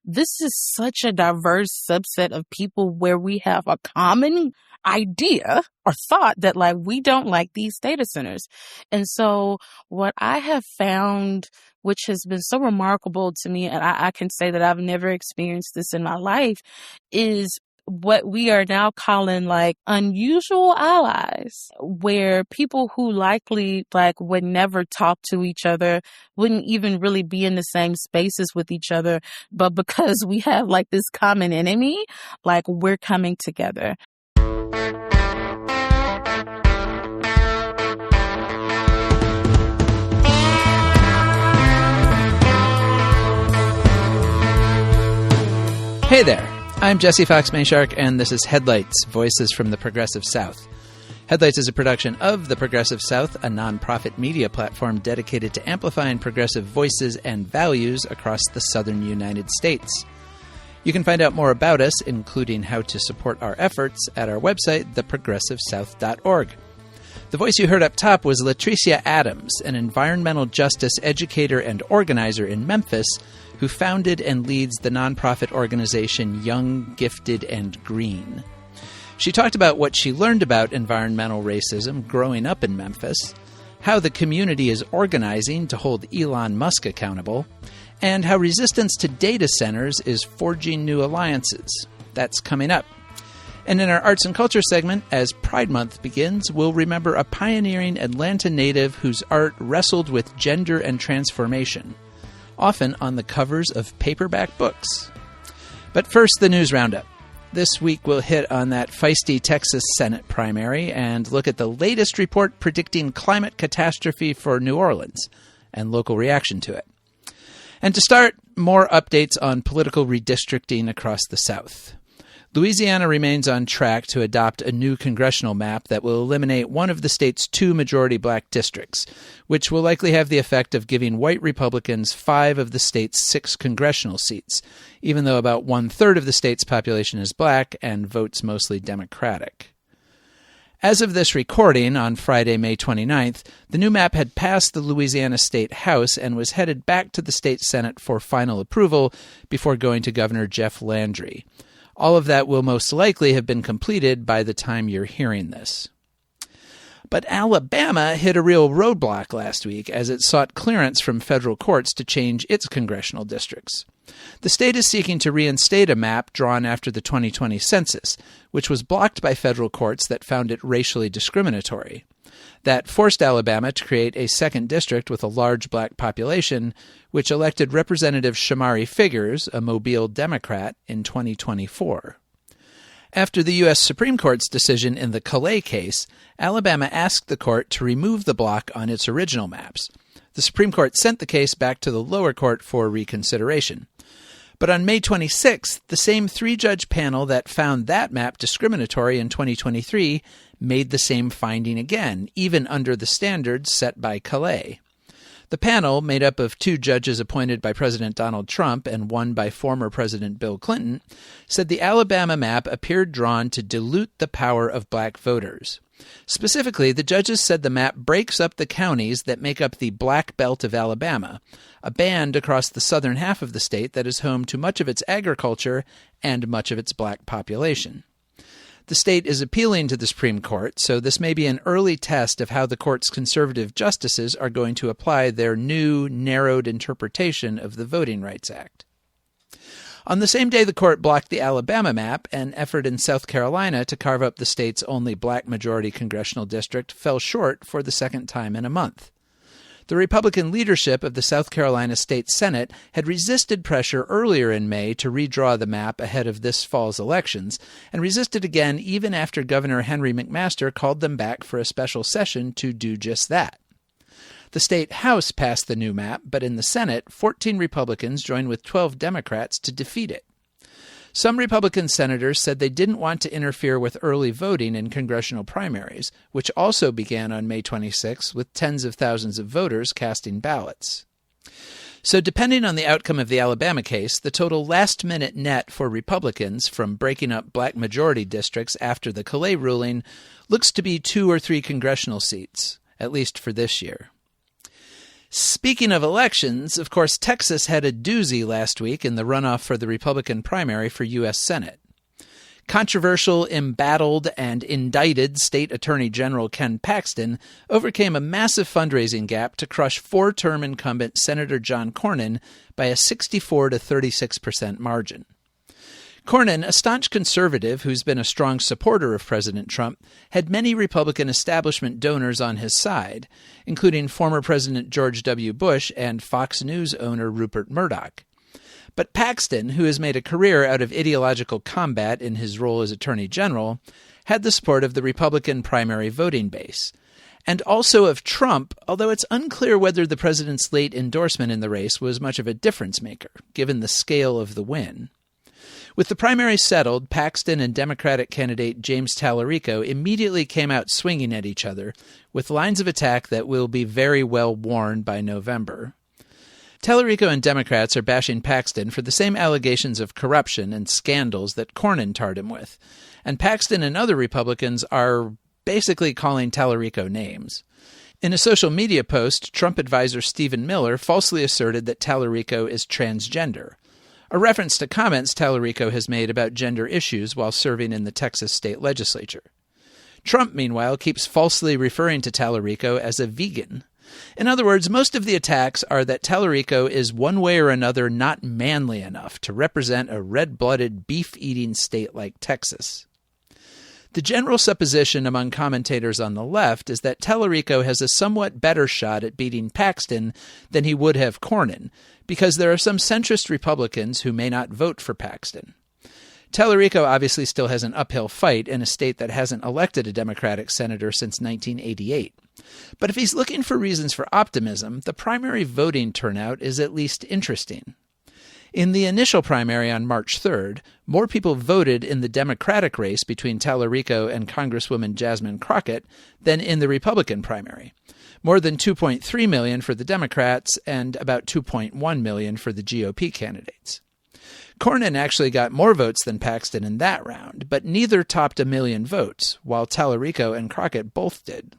this is such a diverse subset of people where we have a common idea or thought that like we don't like these data centers. And so what I have found, which has been so remarkable to me, and I can say that I've never experienced this in my life, is what we are now calling like unusual allies, where people who likely like would never talk to each other, wouldn't even really be in the same spaces with each other, but because we have like this common enemy, like we're coming together. Hey there. I'm Jesse Fox Mayshark, and this is Headlights, Voices from the Progressive South. Headlights is a production of The Progressive South, a nonprofit media platform dedicated to amplifying progressive voices and values across the southern United States. You can find out more about us, including how to support our efforts, at our website, theprogressivesouth.org. The voice you heard up top was Latricia Adams, an environmental justice educator and organizer in Memphis, who founded and leads the nonprofit organization Young, Gifted, and Green. She talked about what she learned about environmental racism growing up in Memphis, how the community is organizing to hold Elon Musk accountable, and how resistance to data centers is forging new alliances. That's coming up. And in our arts and culture segment, as Pride Month begins, we'll remember a pioneering Atlanta native whose art wrestled with gender and transformation, often on the covers of paperback books. But first, the news roundup. This week, we'll hit on that feisty Texas Senate primary and look at the latest report predicting climate catastrophe for New Orleans and local reaction to it. And to start, more updates on political redistricting across the South. Louisiana remains on track to adopt a new congressional map that will eliminate one of the state's 2 majority black districts, which will likely have the effect of giving white Republicans 5 of the state's 6 congressional seats, even though about 1/3 of the state's population is black and votes mostly Democratic. As of this recording, on Friday, May 29th, the new map had passed the Louisiana State House and was headed back to the state Senate for final approval before going to Governor Jeff Landry. All of that will most likely have been completed by the time you're hearing this. But Alabama hit a real roadblock last week as it sought clearance from federal courts to change its congressional districts. The state is seeking to reinstate a map drawn after the 2020 census, which was blocked by federal courts that found it racially discriminatory. That forced Alabama to create a second district with a large black population, which elected Representative Shamari Figgers, a Mobile Democrat, in 2024. After the U.S. Supreme Court's decision in the Calais case, Alabama asked the court to remove the block on its original maps. The Supreme Court sent the case back to the lower court for reconsideration. But on May 26th, the same 3-judge panel that found that map discriminatory in 2023 made the same finding again, even under the standards set by Calais. The panel, made up of 2 judges appointed by President Donald Trump and 1 by former President Bill Clinton, said the Alabama map appeared drawn to dilute the power of black voters. Specifically, the judges said the map breaks up the counties that make up the Black Belt of Alabama, a band across the southern half of the state that is home to much of its agriculture and much of its black population. The state is appealing to the Supreme Court, so this may be an early test of how the court's conservative justices are going to apply their new, narrowed interpretation of the Voting Rights Act. On the same day the court blocked the Alabama map, an effort in South Carolina to carve up the state's only black-majority congressional district fell short for the second time in a month. The Republican leadership of the South Carolina State Senate had resisted pressure earlier in May to redraw the map ahead of this fall's elections, and resisted again even after Governor Henry McMaster called them back for a special session to do just that. The state House passed the new map, but in the Senate, 14 Republicans joined with 12 Democrats to defeat it. Some Republican senators said they didn't want to interfere with early voting in congressional primaries, which also began on May 26 with tens of thousands of voters casting ballots. So depending on the outcome of the Alabama case, the total last-minute net for Republicans from breaking up black majority districts after the Calais ruling looks to be 2 or 3 congressional seats, at least for this year. Speaking of elections, of course, Texas had a doozy last week in the runoff for the Republican primary for U.S. Senate. Controversial, embattled, and indicted State Attorney General Ken Paxton overcame a massive fundraising gap to crush four-term incumbent Senator John Cornyn by a 64 to 36% margin. Cornyn, a staunch conservative who's been a strong supporter of President Trump, had many Republican establishment donors on his side, including former President George W. Bush and Fox News owner Rupert Murdoch. But Paxton, who has made a career out of ideological combat in his role as Attorney General, had the support of the Republican primary voting base, and also of Trump, although it's unclear whether the president's late endorsement in the race was much of a difference maker, given the scale of the win. With the primary settled, Paxton and Democratic candidate James Tallarico immediately came out swinging at each other, with lines of attack that will be very well worn by November. Tallarico and Democrats are bashing Paxton for the same allegations of corruption and scandals that Cornyn tarred him with, and Paxton and other Republicans are basically calling Tallarico names. In a social media post, Trump advisor Stephen Miller falsely asserted that Tallarico is transgender, a reference to comments Tallarico has made about gender issues while serving in the Texas state legislature. Trump, meanwhile, keeps falsely referring to Tallarico as a vegan. In other words, most of the attacks are that Tallarico is one way or another not manly enough to represent a red-blooded, beef-eating state like Texas. The general supposition among commentators on the left is that Tallarico has a somewhat better shot at beating Paxton than he would have Cornyn, because there are some centrist Republicans who may not vote for Paxton. Tallarico obviously still has an uphill fight in a state that hasn't elected a Democratic senator since 1988. But if he's looking for reasons for optimism, the primary voting turnout is at least interesting. In the initial primary on March 3rd, more people voted in the Democratic race between Tallarico and Congresswoman Jasmine Crockett than in the Republican primary. More than 2.3 million for the Democrats and about 2.1 million for the GOP candidates. Cornyn actually got more votes than Paxton in that round, but neither topped 1 million votes, while Tallarico and Crockett both did.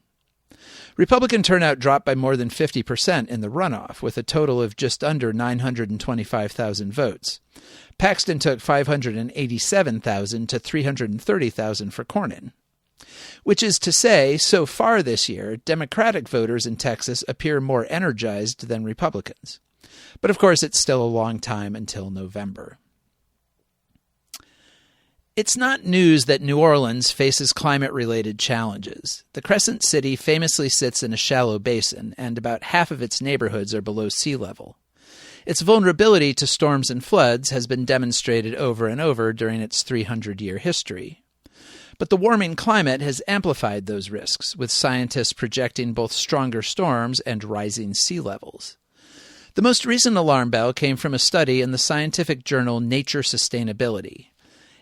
Republican turnout dropped by more than 50% in the runoff, with a total of just under 925,000 votes. Paxton took 587,000 to 330,000 for Cornyn. Which is to say, so far this year, Democratic voters in Texas appear more energized than Republicans. But of course, it's still a long time until November. It's not news that New Orleans faces climate-related challenges. The Crescent City famously sits in a shallow basin, and about half of its neighborhoods are below sea level. Its vulnerability to storms and floods has been demonstrated over and over during its 300-year history. But the warming climate has amplified those risks, with scientists projecting both stronger storms and rising sea levels. The most recent alarm bell came from a study in the scientific journal Nature Sustainability.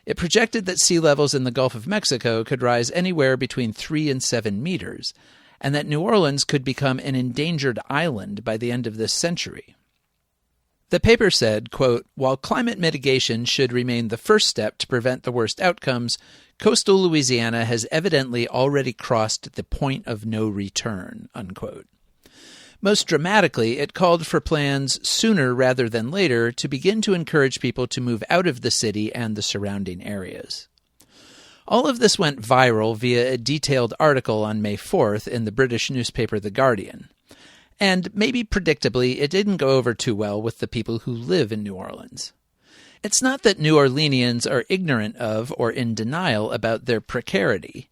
It projected that sea levels in the Gulf of Mexico could rise anywhere between 3 and 7 meters, and that New Orleans could become an endangered island by the end of this century. The paper said, quote, "While climate mitigation should remain the first step to prevent the worst outcomes, coastal Louisiana has evidently already crossed the point of no return," unquote. Most dramatically, it called for plans sooner rather than later to begin to encourage people to move out of the city and the surrounding areas. All of this went viral via a detailed article on May 4th in the British newspaper The Guardian. And maybe predictably, it didn't go over too well with the people who live in New Orleans. It's not that New Orleanians are ignorant of or in denial about their precarity.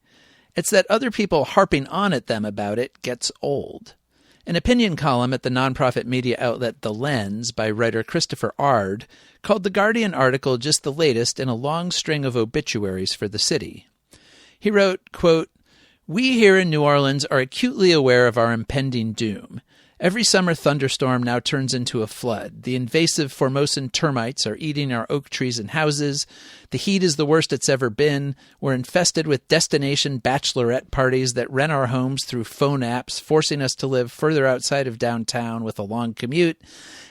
It's that other people harping on at them about it gets old. An opinion column at the nonprofit media outlet The Lens by writer Christopher Ard called the Guardian article just the latest in a long string of obituaries for the city. He wrote, quote, "We here in New Orleans are acutely aware of our impending doom. Every summer thunderstorm now turns into a flood. The invasive Formosan termites are eating our oak trees and houses. The heat is the worst it's ever been. We're infested with destination bachelorette parties that rent our homes through phone apps, forcing us to live further outside of downtown with a long commute.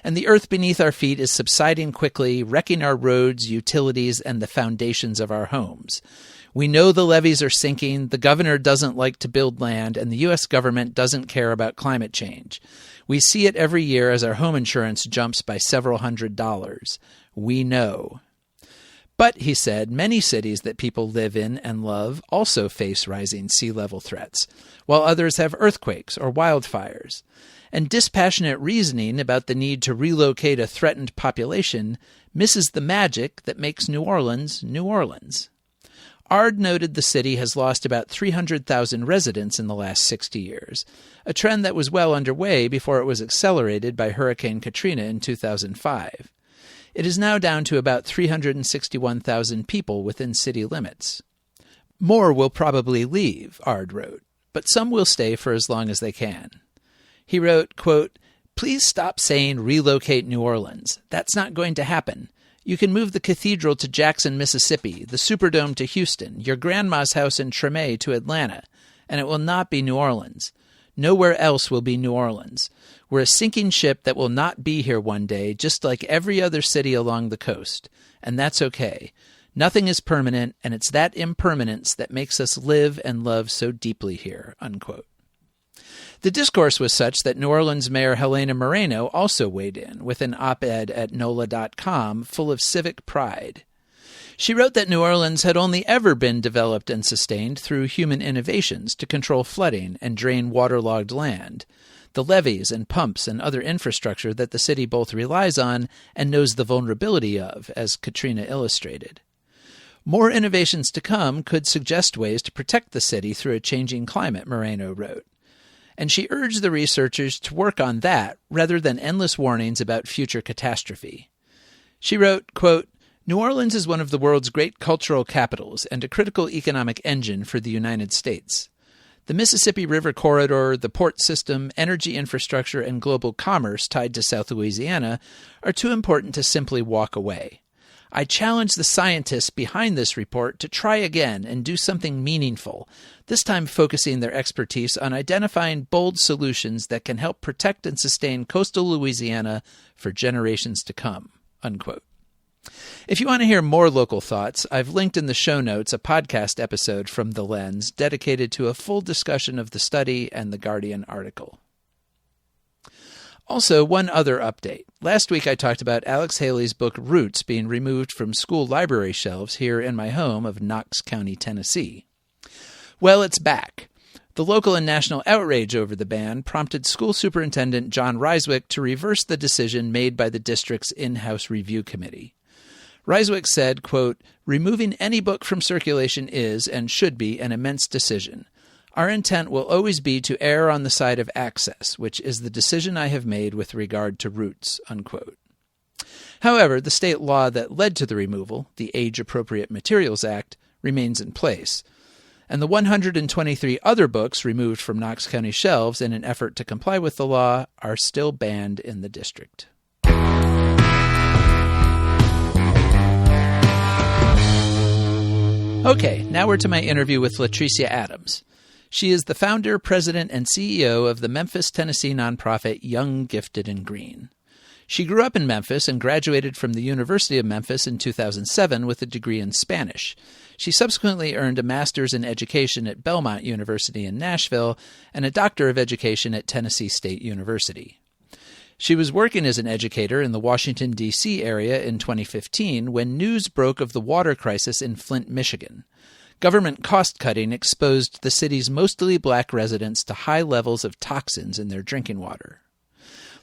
And the earth beneath our feet is subsiding quickly, wrecking our roads, utilities, and the foundations of our homes. We know the levees are sinking, the governor doesn't like to build land, and the U.S. government doesn't care about climate change. We see it every year as our home insurance jumps by several $100s. We know. But, he said, many cities that people live in and love also face rising sea level threats, while others have earthquakes or wildfires. And dispassionate reasoning about the need to relocate a threatened population misses the magic that makes New Orleans, New Orleans. Ard noted the city has lost about 300,000 residents in the last 60 years, a trend that was well underway before it was accelerated by Hurricane Katrina in 2005. It is now down to about 361,000 people within city limits. More will probably leave, Ard wrote, but some will stay for as long as they can. He wrote, quote, "Please stop saying relocate New Orleans. That's not going to happen. You can move the cathedral to Jackson, Mississippi, the Superdome to Houston, your grandma's house in Treme to Atlanta, and it will not be New Orleans. Nowhere else will be New Orleans. We're a sinking ship that will not be here one day, just like every other city along the coast. And that's okay. Nothing is permanent, and it's that impermanence that makes us live and love so deeply here," unquote. The discourse was such that New Orleans Mayor Helena Moreno also weighed in with an op-ed at NOLA.com full of civic pride. She wrote that New Orleans had only ever been developed and sustained through human innovations to control flooding and drain waterlogged land, the levees and pumps and other infrastructure that the city both relies on and knows the vulnerability of, as Katrina illustrated. More innovations to come could suggest ways to protect the city through a changing climate, Moreno wrote. And she urged the researchers to work on that rather than endless warnings about future catastrophe. She wrote, quote, "New Orleans is one of the world's great cultural capitals and a critical economic engine for the United States. The Mississippi River Corridor, the port system, energy infrastructure, and global commerce tied to South Louisiana are too important to simply walk away. I challenge the scientists behind this report to try again and do something meaningful, this time focusing their expertise on identifying bold solutions that can help protect and sustain coastal Louisiana for generations to come," unquote. If you want to hear more local thoughts, I've linked in the show notes a podcast episode from The Lens dedicated to a full discussion of the study and the Guardian article. Also, one other update. Last week I talked about Alex Haley's book Roots being removed from school library shelves here in my home of Knox County, Tennessee. Well, it's back. The local and national outrage over the ban prompted school superintendent John Ryswick to reverse the decision made by the district's in-house review committee. Ryswick said, quote, "Removing any book from circulation is and should be an immense decision. Our intent will always be to err on the side of access, which is the decision I have made with regard to Roots," unquote. However, the state law that led to the removal, the Age-Appropriate Materials Act, remains in place, and the 123 other books removed from Knox County shelves in an effort to comply with the law are still banned in the district. Okay, now we're to my interview with Latricia Adams. She is the founder, president, and CEO of the Memphis, Tennessee nonprofit Young, Gifted, and Green. She grew up in Memphis and graduated from the University of Memphis in 2007 with a degree in Spanish. She subsequently earned a master's in education at Belmont University in Nashville and a doctor of education at Tennessee State University. She was working as an educator in the Washington, D.C. area in 2015 when news broke of the water crisis in Flint, Michigan. Government cost-cutting exposed the city's mostly black residents to high levels of toxins in their drinking water.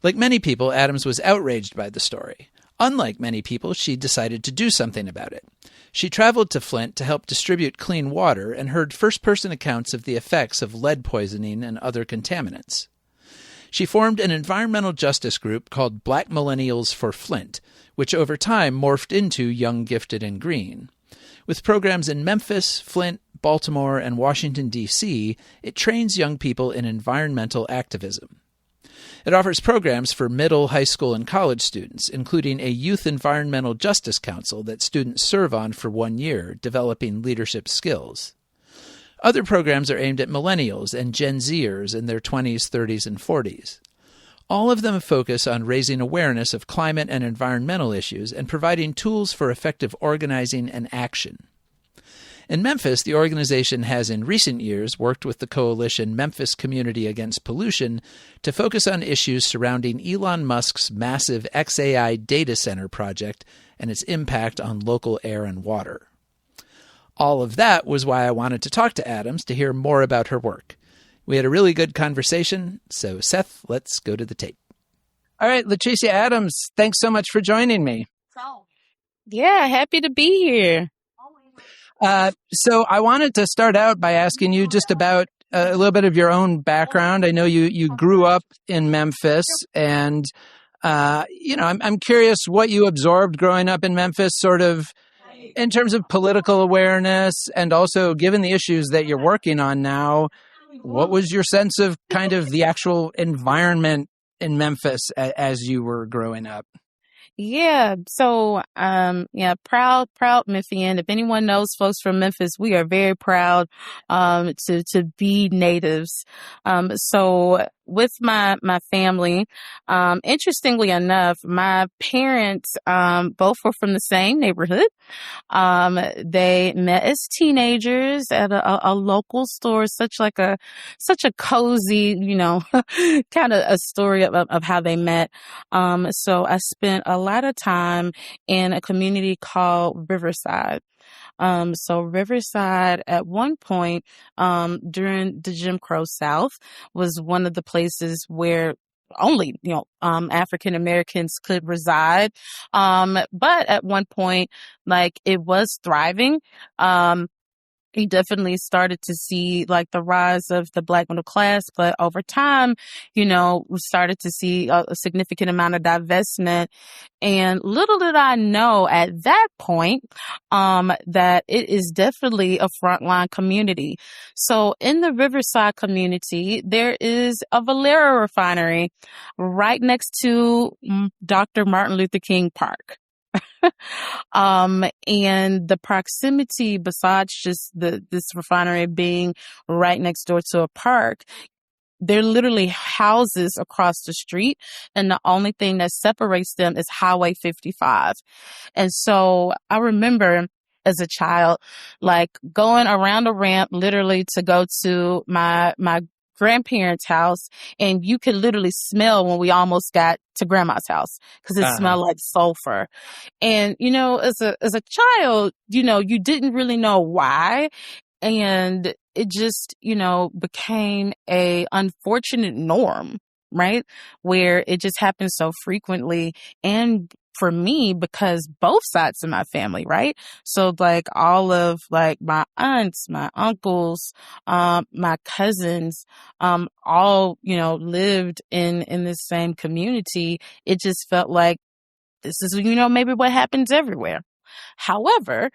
Like many people, Adams was outraged by the story. Unlike many people, she decided to do something about it. She traveled to Flint to help distribute clean water and heard first-person accounts of the effects of lead poisoning and other contaminants. She formed an environmental justice group called Black Millennials for Flint, which over time morphed into Young, Gifted, and Green. With programs in Memphis, Flint, Baltimore, and Washington, D.C., it trains young people in environmental activism. It offers programs for middle, high school, and college students, including a Youth Environmental Justice Council that students serve on for 1 year, developing leadership skills. Other programs are aimed at millennials and Gen Zers in their 20s, 30s, and 40s. All of them focus on raising awareness of climate and environmental issues and providing tools for effective organizing and action. In Memphis, the organization has in recent years worked with the coalition Memphis Community Against Pollution to focus on issues surrounding Elon Musk's massive xAI data center project and its impact on local air and water. All of that was why I wanted to talk to Adams to hear more about her work. We had a really good conversation, so Seth, let's go to the tape. All right, Latricia Adams, thanks so much for joining me. Yeah, happy to be here. So I wanted to start out by asking you just about a little bit of your own background. I know you grew up in Memphis, and I'm curious what you absorbed growing up in Memphis, sort of in terms of political awareness, and also given the issues that you're working on now. What was your sense of kind of the actual environment in Memphis as you were growing up? Yeah. So, proud Memphian. If anyone knows folks from Memphis, we are very proud, to be natives. So with my family, interestingly enough, my parents, both were from the same neighborhood. They met as teenagers at a local store, such a cozy, kind of a story of how they met. So I spent a lot of time in a community called Riverside. So Riverside at one point, during the Jim Crow South was one of the places where only, African Americans could reside. But at one point, like, it was thriving. He definitely started to see like the rise of the Black middle class, but over time, we started to see a significant amount of divestment. And little did I know at that point, that it is definitely a frontline community. So in the Riverside community, there is a Valero refinery right next to Dr. Martin Luther King Park. And the proximity, besides just this refinery being right next door to a park, they're literally houses across the street, and the only thing that separates them is Highway 55. And so I remember as a child, like, going around a ramp literally to go to my grandparents' house, and you could literally smell when we almost got to grandma's house because it smelled like sulfur. And, as a child, you didn't really know why. And it just, became a unfortunate norm, right? Where it just happens so frequently. And for me, because both sides of my family, right? So like all of like my aunts, my uncles, my cousins, all, lived in this same community. It just felt like this is, maybe what happens everywhere. However,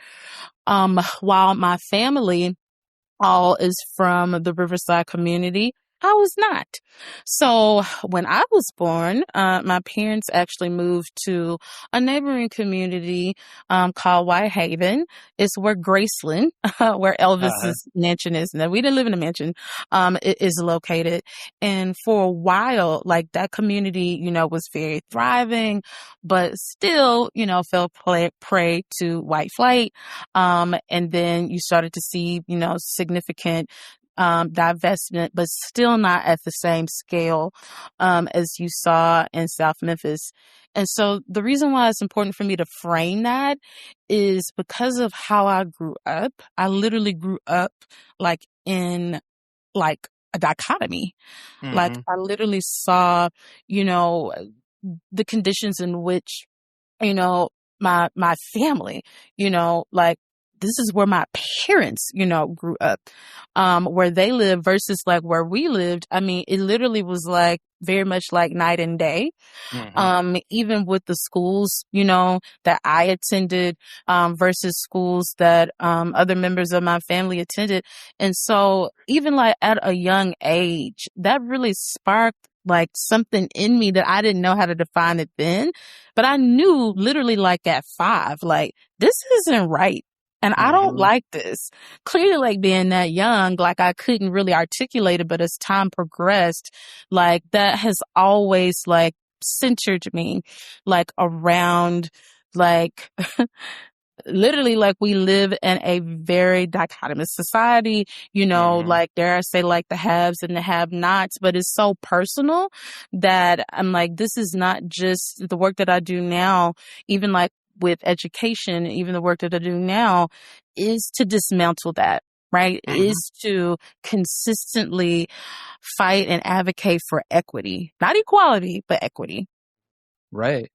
while my family all is from the Riverside community, I was not. So when I was born, my parents actually moved to a neighboring community called Whitehaven. It's where Graceland, where Elvis's mansion is. Now, we didn't live in a mansion. It is located. And for a while, like, that community, was very thriving, but still, fell prey to white flight. And then you started to see, significant divestment, but still not at the same scale as you saw in South Memphis. And so the reason why it's important for me to frame that is because of how I grew up. I literally grew up like in like a dichotomy. Mm-hmm. Like, I literally saw, the conditions in which, my family, like, this is where my parents, grew up, where they live versus like where we lived. I mean, it literally was like very much like night and day. Mm-hmm. Even with the schools, that I attended, versus schools that, other members of my family attended. And so even like at a young age, that really sparked like something in me that I didn't know how to define it then, but I knew literally like at 5, like, this isn't right. And I don't like this. Clearly, like, being that young, like, I couldn't really articulate it, but as time progressed, like, that has always like centered me, like, around like literally, like, we live in a very dichotomous society, like, dare I say, like, the haves and the have-nots, but it's so personal that I'm like, this is not just the work that I do now, even like with education, even the work that I do now is to dismantle that, right? Is to consistently fight and advocate for equity, not equality, but equity. Right.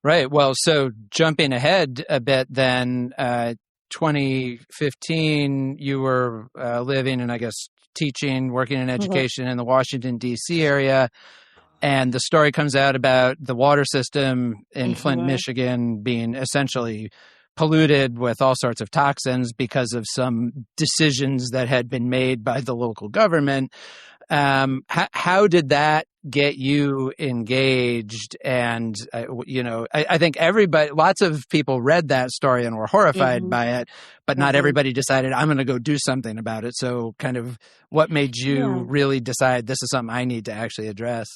Right. Well, so jumping ahead a bit then, 2015, you were living and I guess teaching, working in education in the Washington, D.C. area. And the story comes out about the water system in Flint, Michigan being essentially polluted with all sorts of toxins because of some decisions that had been made by the local government. How did that get you engaged? And, I think lots of people read that story and were horrified by it, but not everybody decided, I'm going to go do something about it. So kind of what made you really decide this is something I need to actually address?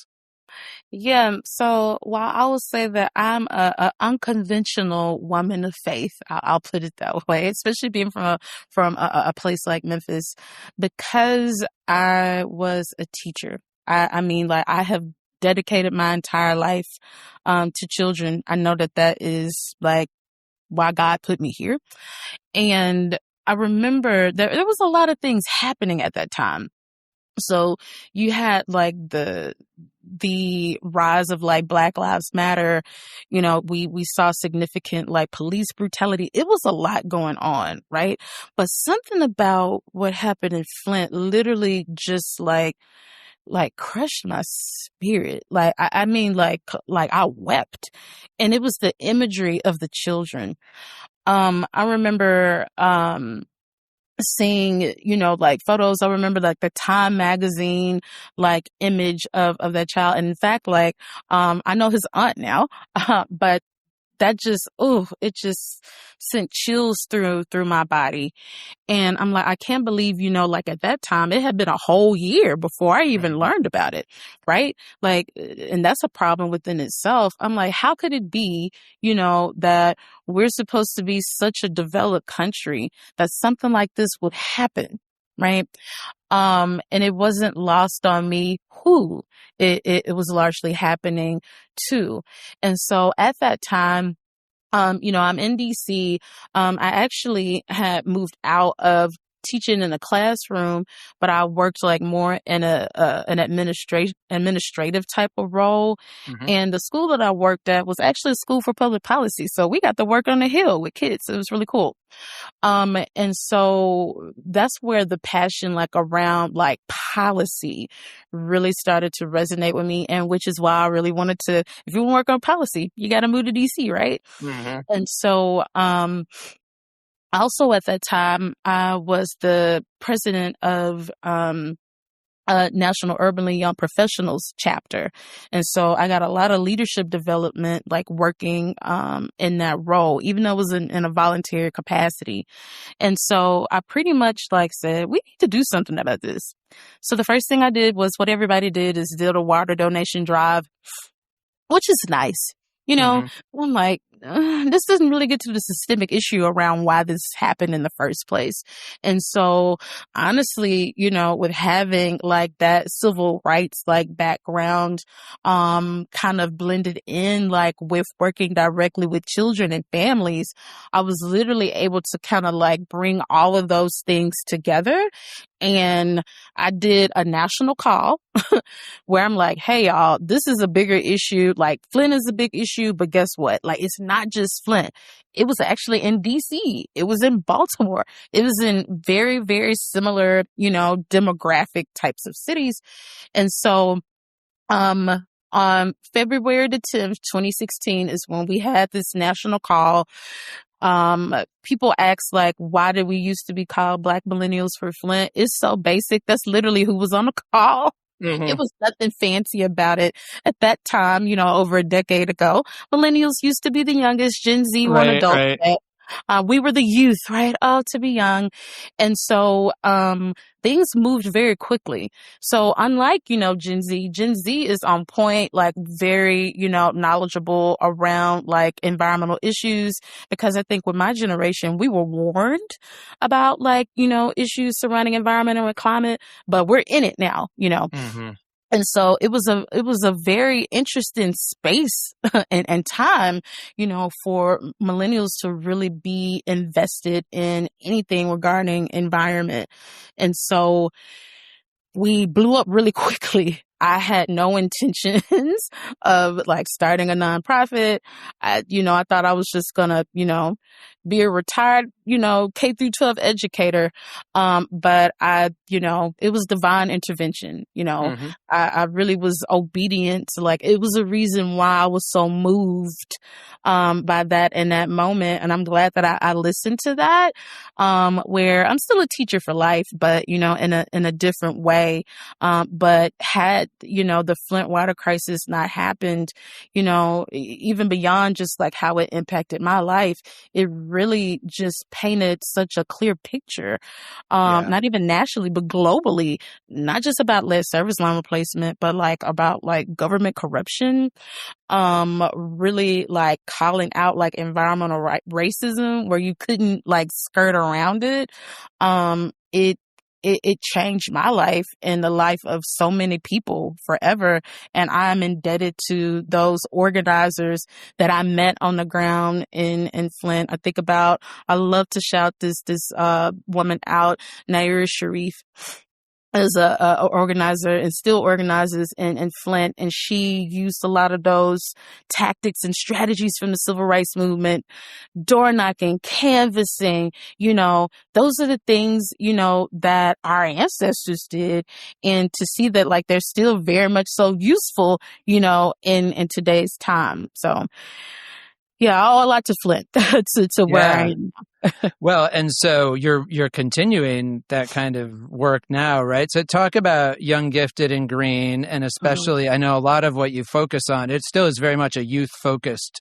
Yeah. So while I will say that I'm a unconventional woman of faith, I'll put it that way, especially being from a place like Memphis, because I was a teacher. I mean, like, I have dedicated my entire life to children. I know that is like why God put me here. And I remember there was a lot of things happening at that time. So you had like the rise of like Black Lives Matter. We saw significant like police brutality. It was a lot going on, right? But something about what happened in Flint literally just like crushed my spirit. Like, I mean, like I wept, and it was the imagery of the children. I remember, seeing, like photos. I remember like the Time magazine, like image of that child. And in fact, like, I know his aunt now, but that just, it just sent chills through my body. And I'm like, I can't believe, like at that time, it had been a whole year before I even learned about it, right? Like, and that's a problem within itself. I'm like, how could it be, that we're supposed to be such a developed country that something like this would happen, right? And it wasn't lost on me who it was largely happening to. And so at that time, I'm in DC. I actually had moved out of teaching in a classroom, but I worked like more in an administrative type of role. And the school that I worked at was actually a school for public policy. So we got to work on the Hill with kids. It was really cool. And so that's where the passion like around like policy really started to resonate with me. And which is why I really wanted to, if you want to work on policy, you got to move to DC, right? And so, also at that time, I was the president of, National Urbanly Young Professionals chapter. And so I got a lot of leadership development, like working, in that role, even though it was in a volunteer capacity. And so I pretty much like said, we need to do something about this. So the first thing I did was what everybody did, is did a water donation drive, which is nice. I'm like, this doesn't really get to the systemic issue around why this happened in the first place. And so honestly, with having like that civil rights like background, kind of blended in like with working directly with children and families, I was literally able to kind of like bring all of those things together. And I did a national call where I'm like, hey, y'all, this is a bigger issue. Like, Flint is a big issue, but guess what? Like, it's not just Flint. It was actually in DC. It was in Baltimore. It was in very, very similar, demographic types of cities. And so, on February the 10th, 2016 is when we had this national call. People ask like, why did we used to be called Black Millennials for Flint? It's so basic. That's literally who was on the call. It was nothing fancy about it at that time, over a decade ago. Millennials used to be the youngest. Gen Z weren't adults yet. We were the youth, right? Oh, to be young. And so, things moved very quickly. So unlike, Gen Z is on point, like very, knowledgeable around like environmental issues. Because I think with my generation, we were warned about like, issues surrounding environment and climate, but we're in it now, Mm-hmm. And so it was a very interesting space and time, for millennials to really be invested in anything regarding environment. And so we blew up really quickly. I had no intentions of like starting a nonprofit. I thought I was just gonna, be a retired, K through 12 educator. But it was divine intervention. Mm-hmm. I really was obedient to like, it was a reason why I was so moved, by that in that moment. And I'm glad that I listened to that, where I'm still a teacher for life, but, in a different way. But had, the Flint water crisis not happened, even beyond just like how it impacted my life, it really just painted such a clear picture, not even nationally, but globally, not just about lead service line replacement, but like about like government corruption, really like calling out like environmental racism where you couldn't like skirt around it. It changed my life and the life of so many people forever. And I'm indebted to those organizers that I met on the ground in Flint. I love to shout this woman out, Naira Sharif, as a organizer and still organizes in Flint. And she used a lot of those tactics and strategies from the civil rights movement, door knocking, canvassing, those are the things, that our ancestors did. And to see that like they're still very much so useful, in today's time. So yeah, I owe a lot to Flint to where I am. Well, and so you're continuing that kind of work now, right? So talk about Young, Gifted, and Green, and especially, I know a lot of what you focus on, it still is very much a youth-focused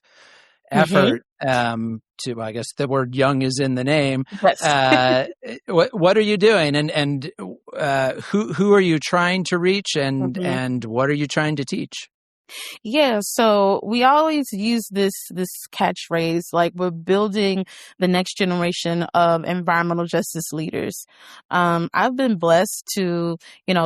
effort. I guess the word young is in the name. Yes. What are you doing, and who are you trying to reach, and what are you trying to teach? Yeah, so we always use this catchphrase, like we're building the next generation of environmental justice leaders. I've been blessed to,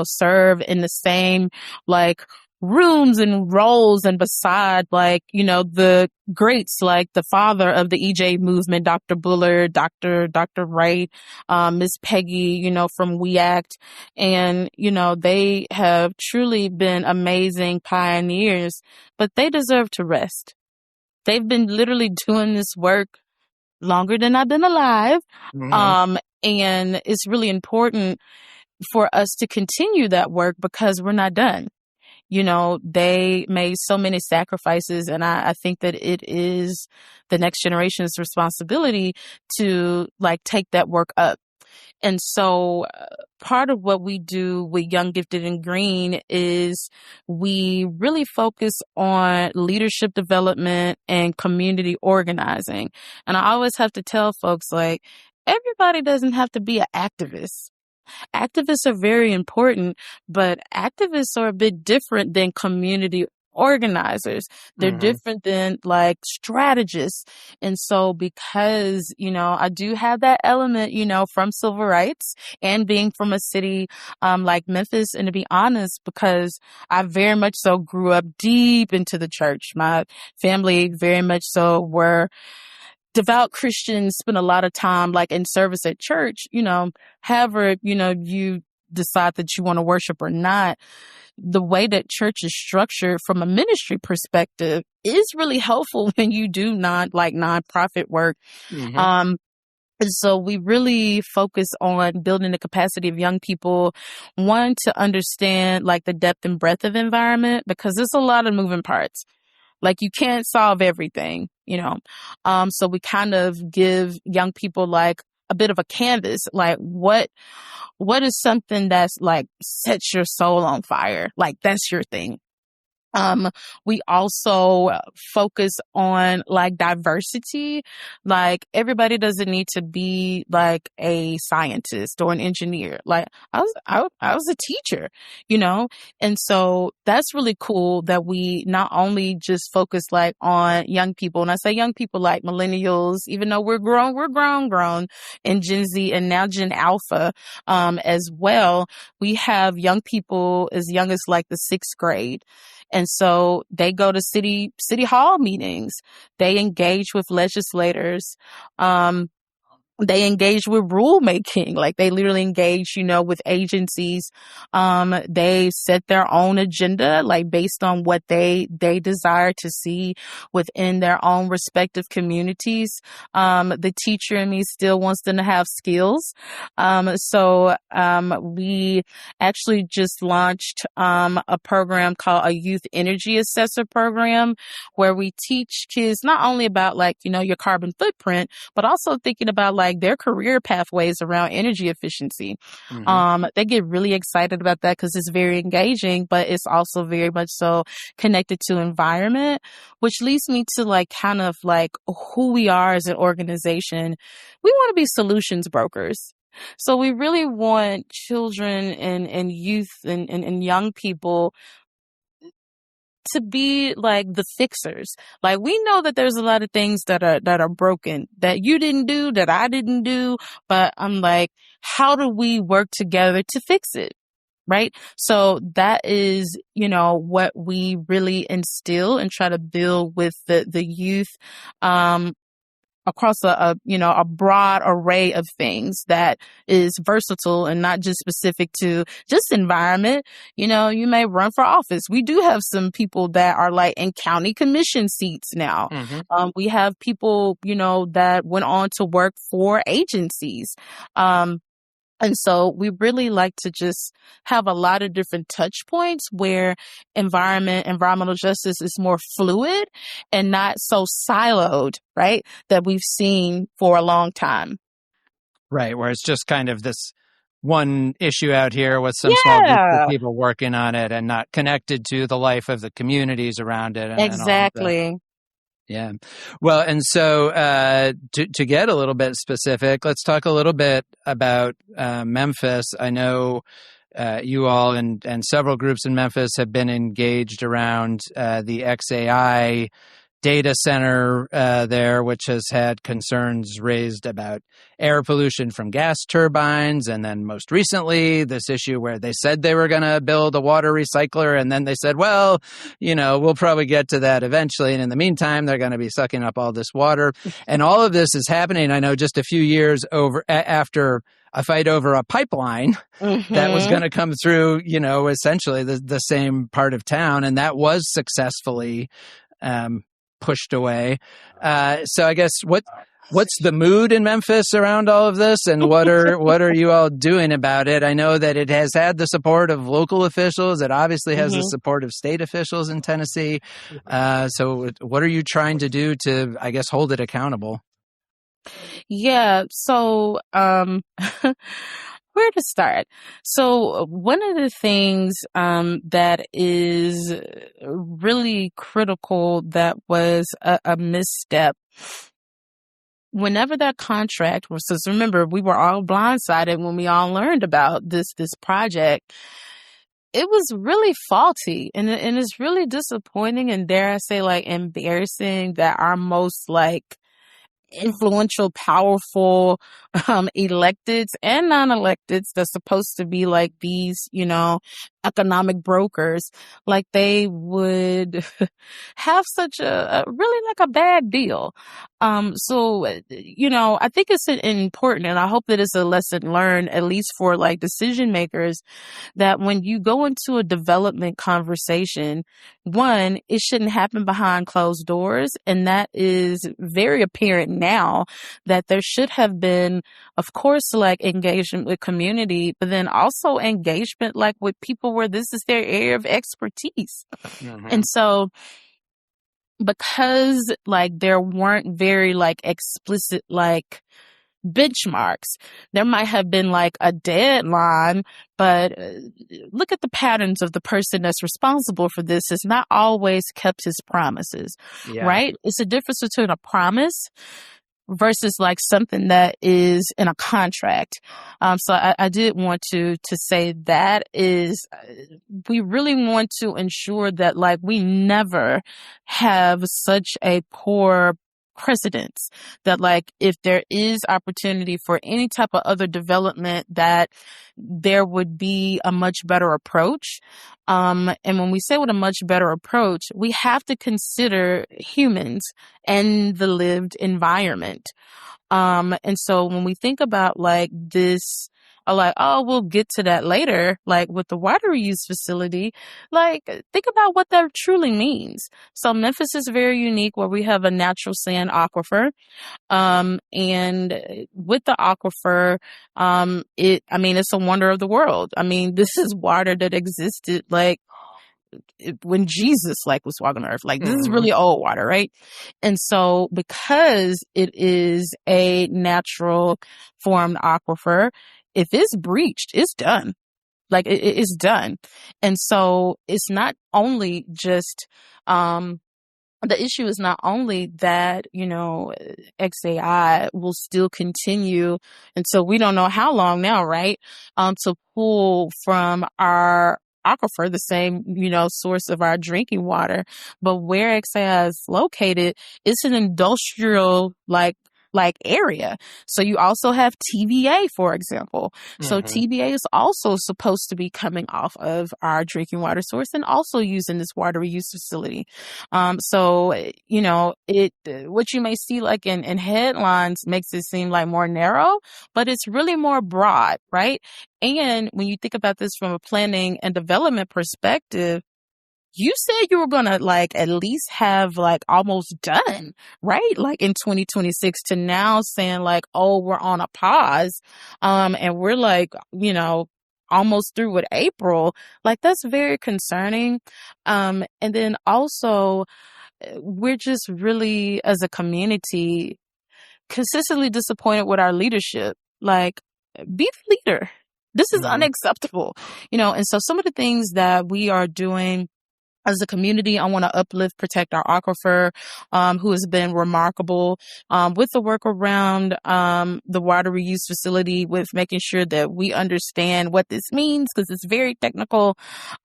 serve in the same like rooms and roles and beside like, the greats like the father of the EJ movement, Dr. Bullard, Dr. Wright, Miss Peggy, from We Act. And, they have truly been amazing pioneers, but they deserve to rest. They've been literally doing this work longer than I've been alive. And it's really important for us to continue that work because we're not done. They made so many sacrifices, and I think that it is the next generation's responsibility to like take that work up. And so part of what we do with Young, Gifted, and Green is we really focus on leadership development and community organizing. And I always have to tell folks like, everybody doesn't have to be an activist. Activists are very important, but activists are a bit different than community organizers. They're different than like strategists. And so because, I do have that element, from civil rights and being from a city, like Memphis. And to be honest, because I very much so grew up deep into the church. My family very much so were devout Christians, spend a lot of time like in service at church, however, you decide that you want to worship or not, the way that church is structured from a ministry perspective is really helpful when you do nonprofit work. And so we really focus on building the capacity of young people, one, to understand like the depth and breadth of environment, because there's a lot of moving parts. Like you can't solve everything, so we kind of give young people like a bit of a canvas, like what is something that's like sets your soul on fire? Like that's your thing. Um, we also focus on like diversity. Like everybody doesn't need to be like a scientist or an engineer. Like I was a teacher, you know? And so that's really cool that we not only just focus like on young people. And I say young people like millennials, even though we're grown and Gen Z and now Gen Alpha, as well. We have young people as young as like the 6th grade. And so they go to city hall meetings. They engage with legislators. They engage with rulemaking, like they literally engage, with agencies. They set their own agenda, like based on what they desire to see within their own respective communities. The teacher in me still wants them to have skills. So we actually just launched, a program called a Youth Energy Assessor program, where we teach kids not only about like, your carbon footprint, but also thinking about like their career pathways around energy efficiency. They get really excited about that because it's very engaging, but it's also very much so connected to environment, which leads me to like kind of like who we are as an organization. We want to be solutions brokers. So we really want children and youth and young people to be like the fixers. Like we know that there's a lot of things that are broken that you didn't do, that I didn't do, but I'm like, how do we work together to fix it? Right. So that is, what we really instill and try to build with the youth, across a broad array of things that is versatile and not just specific to just environment. You may run for office. We do have some people that are like in county commission seats now. We have people, that went on to work for agencies. And so we really like to just have a lot of different touch points where environmental justice is more fluid and not so siloed, right? That we've seen for a long time. Right. Where it's just kind of this one issue out here with some small group of people working on it and not connected to the life of the communities around it. Exactly. Yeah. Well, and so to get a little bit specific, let's talk a little bit about Memphis. I know you all and several groups in Memphis have been engaged around the XAI data center there, which has had concerns raised about air pollution from gas turbines. And then most recently, this issue where they said they were going to build a water recycler. And then they said, well, we'll probably get to that eventually. And in the meantime, they're going to be sucking up all this water. And all of this is happening, I know, just a few years after a fight over a pipeline that was going to come through, essentially the same part of town. And that was successfully pushed away. So I guess what's the mood in Memphis around all of this, and what are you all doing about it? I know that it has had the support of local officials. It obviously has the support of state officials in Tennessee. So what are you trying to do to, I guess, hold it accountable? Yeah. So, where to start? So one of the things that is really critical that was a misstep, whenever that contract was, because remember, we were all blindsided when we all learned about this project. It was really faulty, and it's really disappointing, and dare I say, like, embarrassing that our most like influential, powerful electeds and non-electeds that's supposed to be like these, economic brokers, like they would have such a really like a bad deal. So, I think it's important, and I hope that it's a lesson learned, at least for like decision makers, that when you go into a development conversation, one, it shouldn't happen behind closed doors. And that is very apparent now, that there should have been, of course, like engagement with community, but then also engagement like with people where this is their area of expertise. And so, because like there weren't very like explicit like benchmarks. There might have been like a deadline, but look at the patterns of the person that's responsible for this has not always kept his promises, right? It's a difference between a promise versus like something that is in a contract. So I did want to say that is, we really want to ensure that like we never have such a poor precedence that like if there is opportunity for any type of other development that there would be a much better approach. And when we say with a much better approach, we have to consider humans and the lived environment. And so when we think about like this, like, oh, we'll get to that later, like with the water reuse facility, like think about what that truly means. So Memphis is very unique where we have a natural sand aquifer. And with the aquifer, it's a wonder of the world. I mean, this is water that existed like when Jesus like was walking on earth. Like this is really old water, right? And so because it is a natural formed aquifer, if it's breached, it's done. Like it's done. And so it's not only just, the issue is not only that, XAI will still continue until we don't know how long now, right? To pull from our aquifer, the same, source of our drinking water. But where XAI is located, it's an industrial, like area. So you also have TVA, for example. So TVA is also supposed to be coming off of our drinking water source and also using this water reuse facility. So what you may see like in headlines makes it seem like more narrow, but it's really more broad, right? And when you think about this from a planning and development perspective, you said you were going to like at least have like almost done, right? Like in 2026 to now saying like, oh, we're on a pause. And we're like, almost through with April. Like that's very concerning. And then also we're just really as a community consistently disappointed with our leadership. Like be the leader. This is unacceptable, and so some of the things that we are doing as a community, I want to uplift Protect Our Aquifer, who has been remarkable with the work around the water reuse facility, with making sure that we understand what this means because it's very technical.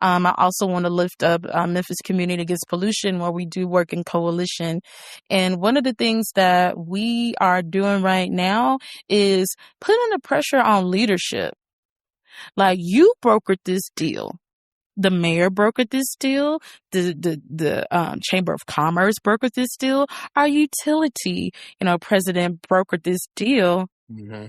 I also want to lift up Memphis Community Against Pollution, where we do work in coalition. And one of the things that we are doing right now is putting the pressure on leadership. Like you brokered this deal. The mayor brokered this deal. The Chamber of Commerce brokered this deal. Our utility, president brokered this deal.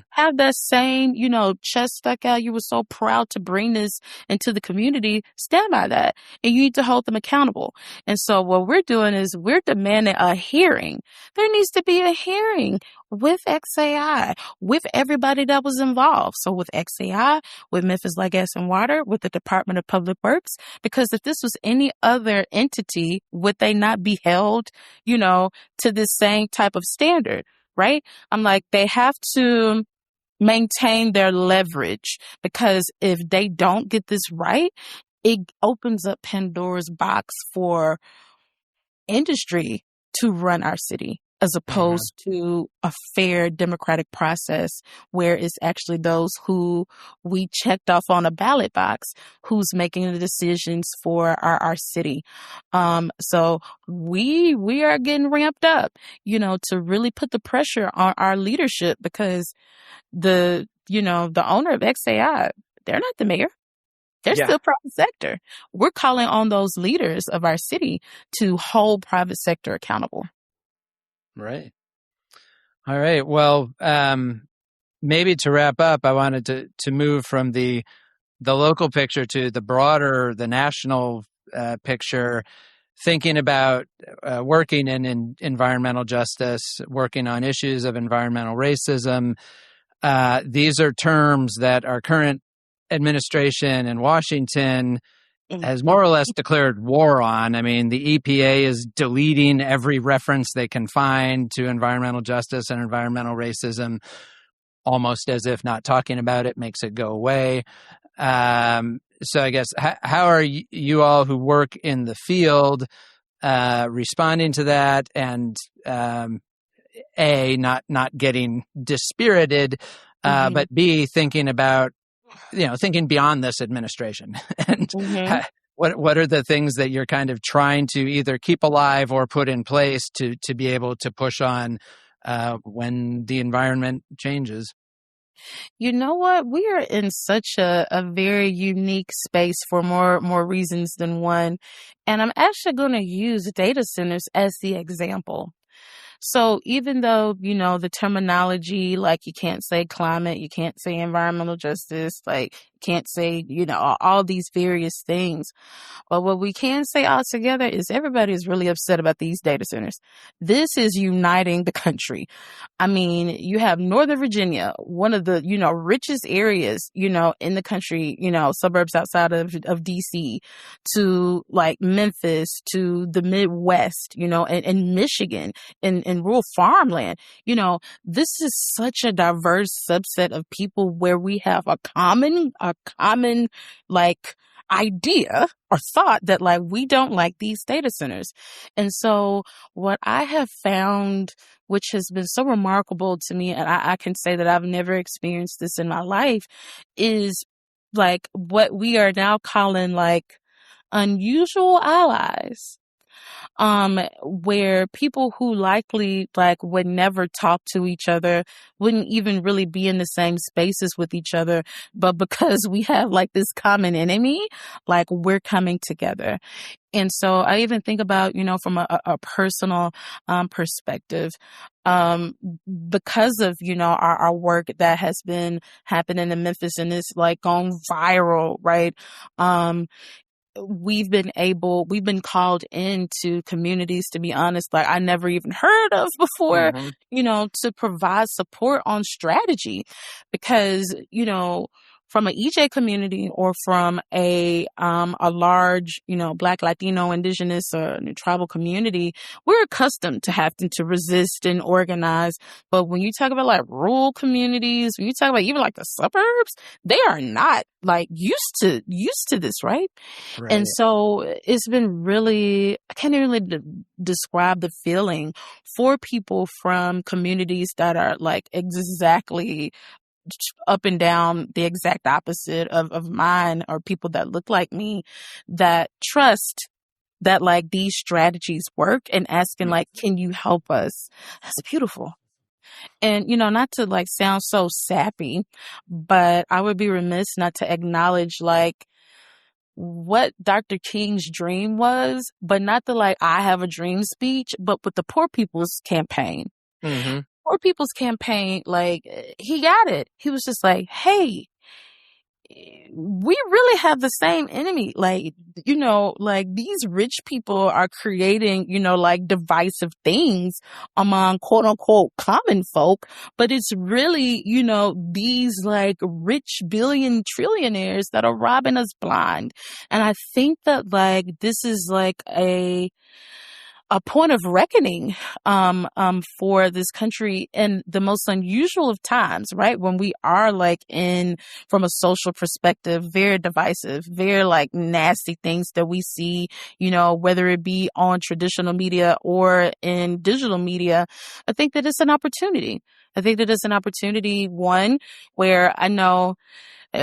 Have that same, chest stuck out. You were so proud to bring this into the community. Stand by that. And you need to hold them accountable. And so what we're doing is we're demanding a hearing. There needs to be a hearing with XAI, with everybody that was involved. So with XAI, with Memphis Light, Gas and Water, with the Department of Public Works, because if this was any other entity, would they not be held, to this same type of standard? Right? I'm like, they have to maintain their leverage because if they don't get this right, it opens up Pandora's box for industry to run our city as opposed to a fair democratic process where it's actually those who we checked off on a ballot box who's making the decisions for our city. So we are getting ramped up, to really put the pressure on our leadership because the owner of XAI, they're not the mayor. They're still private sector. We're calling on those leaders of our city to hold private sector accountable. Right. All right. Well, maybe to wrap up, I wanted to move from the local picture to the broader, the national picture, thinking about working in environmental justice, working on issues of environmental racism. These are terms that our current administration in Washington has more or less declared war on. I mean, the EPA is deleting every reference they can find to environmental justice and environmental racism. almost as if not talking about it makes it go away. So I guess, how are you all who work in the field responding to that, and A, not getting dispirited, but B, thinking about, thinking beyond this administration? And what are the things that you're kind of trying to either keep alive or put in place to be able to push on when the environment changes? You know what? We are in such a very unique space for more reasons than one. And I'm actually going to use data centers as the example. So even though, the terminology, like you can't say climate, you can't say environmental justice, like you can't say, all these various things. But what we can say all together is everybody is really upset about these data centers. This is uniting the country. I mean, you have Northern Virginia, one of the, richest areas, in the country, suburbs outside of DC, to like Memphis, to the Midwest, and Michigan, and rural farmland. This is such a diverse subset of people where we have a common like idea or thought that like we don't like these data centers. And so what I have found, which has been so remarkable to me, and I can say that I've never experienced this in my life, is like what we are now calling like unusual allies. Where people who likely like would never talk to each other, wouldn't even really be in the same spaces with each other, but because we have like this common enemy, like we're coming together. And so I even think about, from a personal perspective, because of, our work that has been happening in Memphis and it's like gone viral, right? We've been called into communities, to be honest, like I never even heard of before, to provide support on strategy, because, from an EJ community or from a large, Black, Latino, Indigenous, or tribal community, we're accustomed to having to resist and organize. But when you talk about like rural communities, when you talk about even like the suburbs, they are not like used to this, right? And so it's been really, I can't even really describe the feeling for people from communities that are like exactly up and down the exact opposite of mine, or people that look like me, that trust that like these strategies work, and asking like, can you help us? That's beautiful. And, not to like sound so sappy, but I would be remiss not to acknowledge like what Dr. King's dream was, but not the like I have a dream speech, but with the Poor People's Campaign. Poor People's Campaign, like he got it. He was just like, hey, we really have the same enemy. Like, like these rich people are creating, like divisive things among quote unquote common folk, but it's really, these like rich billion trillionaires that are robbing us blind. And I think that like this is like a point of reckoning for this country in the most unusual of times, right? When we are like from a social perspective, very divisive, very like nasty things that we see, whether it be on traditional media or in digital media. I think that it's an opportunity. One, where I know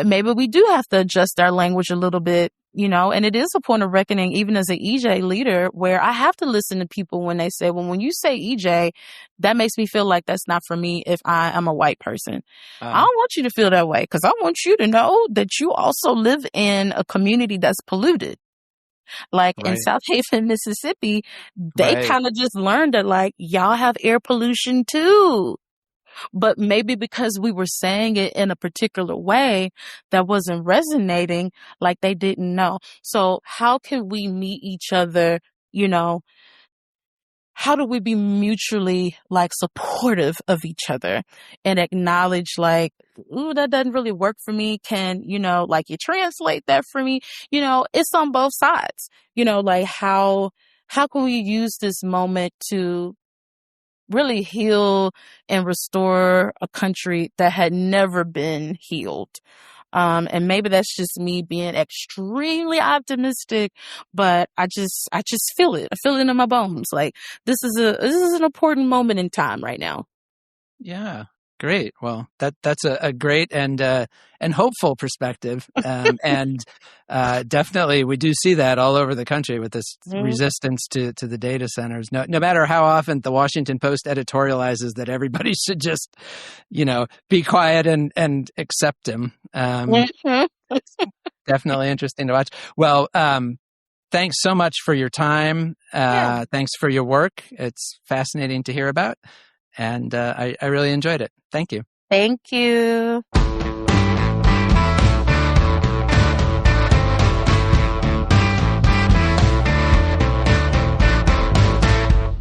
maybe we do have to adjust our language a little bit, and it is a point of reckoning, even as an EJ leader, where I have to listen to people when they say, well, when you say EJ, that makes me feel like that's not for me if I am a white person. I don't want you to feel that way, because I want you to know that you also live in a community that's polluted. Like in South Haven, Mississippi, they kind of just learned that like, y'all have air pollution too. But maybe because we were saying it in a particular way that wasn't resonating, like they didn't know. So how can we meet each other? How do we be mutually like supportive of each other and acknowledge like, ooh, that doesn't really work for me. Can, like you translate that for me? It's on both sides, like how can we use this moment to really heal and restore a country that had never been healed. And maybe that's just me being extremely optimistic, but I just feel it. I feel it in my bones. Like this is an important moment in time right now. Yeah. Great. Well, that's a great and hopeful perspective. And definitely we do see that all over the country with this resistance to the data centers. No matter how often the Washington Post editorializes that everybody should just, be quiet and accept him. Definitely interesting to watch. Well, thanks so much for your time. Thanks for your work. It's fascinating to hear about. And I really enjoyed it. Thank you. Thank you.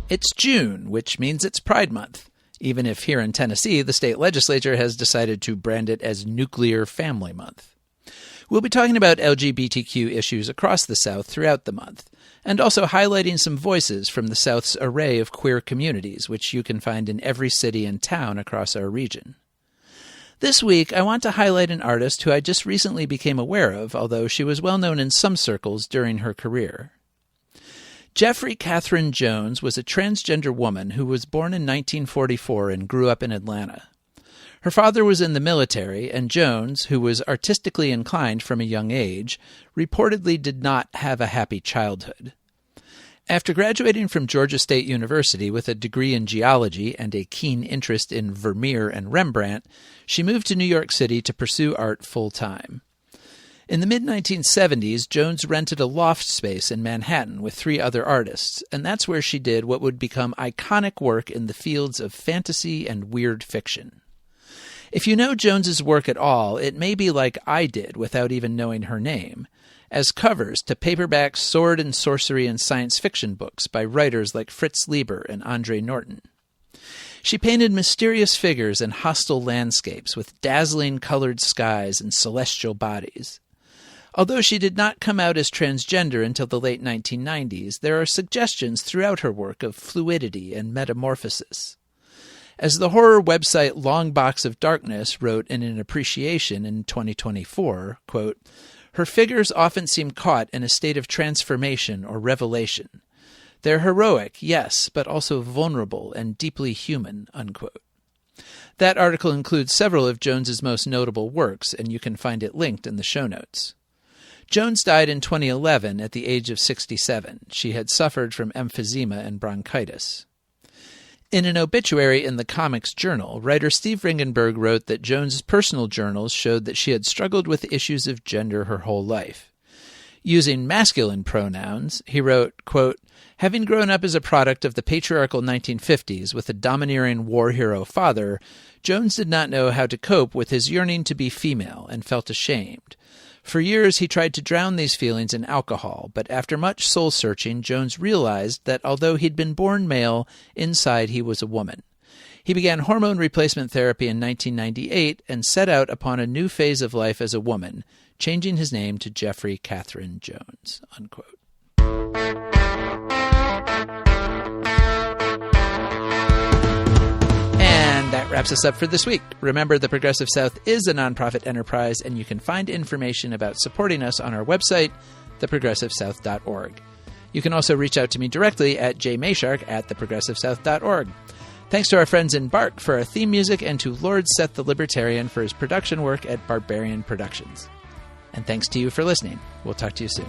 It's June, which means it's Pride Month, even if here in Tennessee, the state legislature has decided to brand it as Nuclear Family Month. We'll be talking about LGBTQ issues across the South throughout the month, and also highlighting some voices from the South's array of queer communities, which you can find in every city and town across our region. This week, I want to highlight an artist who I just recently became aware of, although she was well known in some circles during her career. Jeffrey Catherine Jones was a transgender woman who was born in 1944 and grew up in Atlanta. Her father was in the military, and Jones, who was artistically inclined from a young age, reportedly did not have a happy childhood. After graduating from Georgia State University with a degree in geology and a keen interest in Vermeer and Rembrandt, she moved to New York City to pursue art full-time. In the mid-1970s, Jones rented a loft space in Manhattan with 3 other artists, and that's where she did what would become iconic work in the fields of fantasy and weird fiction. If you know Jones's work at all, it may be like I did without even knowing her name, as covers to paperback sword and sorcery and science fiction books by writers like Fritz Leiber and Andre Norton. She painted mysterious figures and hostile landscapes with dazzling colored skies and celestial bodies. Although she did not come out as transgender until the late 1990s, there are suggestions throughout her work of fluidity and metamorphosis. As the horror website Long Box of Darkness wrote in an appreciation in 2024, quote, "Her figures often seem caught in a state of transformation or revelation. They're heroic, yes, but also vulnerable and deeply human," unquote. That article includes several of Jones's most notable works, and you can find it linked in the show notes. Jones died in 2011 at the age of 67. She had suffered from emphysema and bronchitis. In an obituary in the Comics Journal, writer Steve Ringenberg wrote that Jones's personal journals showed that she had struggled with issues of gender her whole life. Using masculine pronouns, he wrote, quote, "Having grown up as a product of the patriarchal 1950s with a domineering war hero father, Jones did not know how to cope with his yearning to be female and felt ashamed. For years, he tried to drown these feelings in alcohol, but after much soul-searching, Jones realized that although he'd been born male, inside he was a woman. He began hormone replacement therapy in 1998 and set out upon a new phase of life as a woman, changing his name to Jeffrey Catherine Jones," unquote. That wraps us up for this week. Remember, The Progressive South is a nonprofit enterprise, and you can find information about supporting us on our website, theprogressivesouth.org. You can also reach out to me directly at jmayshark@theprogressivesouth.org. Thanks to our friends in Bark for our theme music, and to Lord Seth the Libertarian for his production work at Barbarian Productions. And thanks to you for listening. We'll talk to you soon.